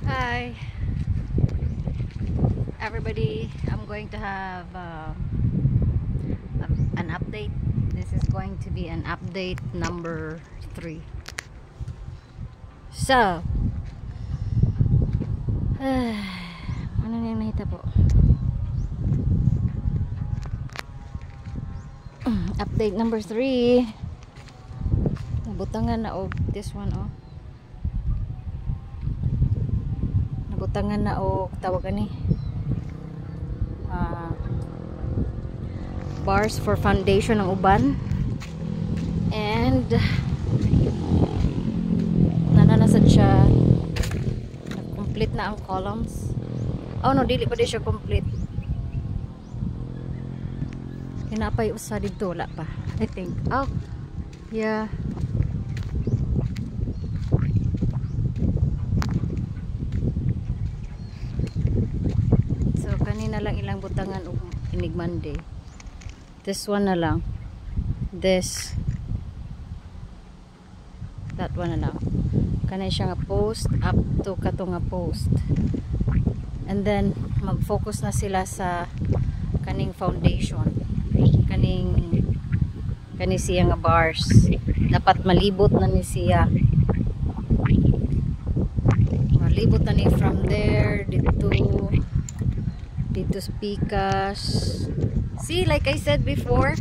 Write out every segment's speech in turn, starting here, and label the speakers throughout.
Speaker 1: Hi everybody, I'm going to have an update. This is going to be an update number 3. So ano na yung nahita po? Update number 3. Nabutangan na og this one nabutangan na og tawagan ni bars for foundation ng uban, and nananasad siya, complete na ang columns. No, dili pa di siya complete. Kinapay usa dito, wala pa, I think. Yeah. So kanina lang ilang butangan og inig Monday. This one na lang. That one na lang. Kanay siya nga post up to kato nga post. And then mag-focus na sila sa kaning foundation. Kani siya nga bars. Dapat malibot na ni siya. Malibot na ni from there dito sa pikas. See, like I said before,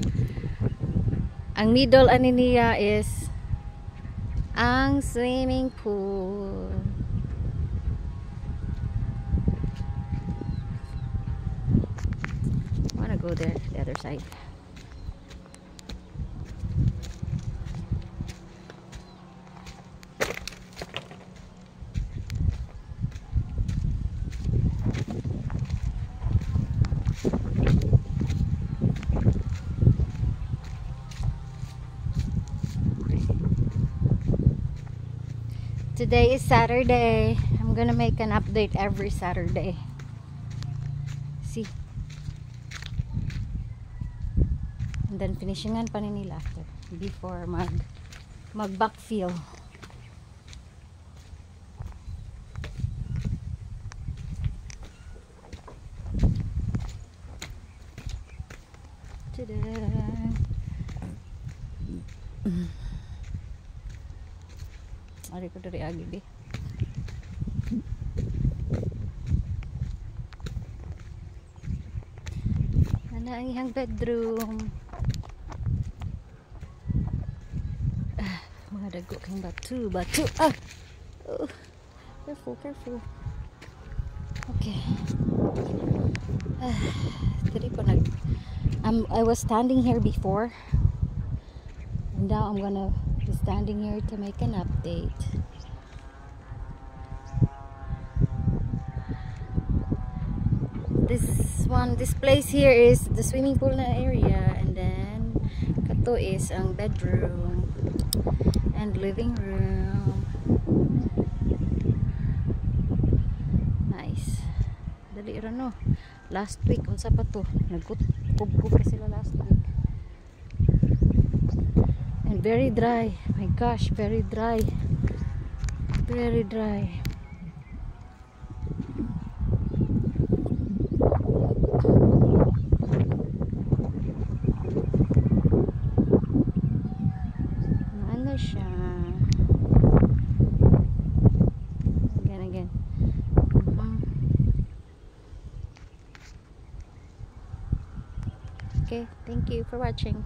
Speaker 1: ang middle ani niya is ang swimming pool. I wanna go there, the other side. Today is Saturday. I'm gonna make an update every Saturday. See? And then finishingan pa nila after, before mag backfill. Ari ko dari agi di. Ana ang iyang bedroom. Mga dago kang batu. Oh, careful. Okay. Diri ko I was standing here before, and now I'm gonna be standing here to make an update. This place here is the swimming pool na area, and then kato is ang bedroom and living room. Nice. Dali ra no. Last week unsa pa to? Nagkubkub pa sila last week. And very dry. My gosh, very dry. Very dry. Ano siya? Again. Okay, thank you for watching.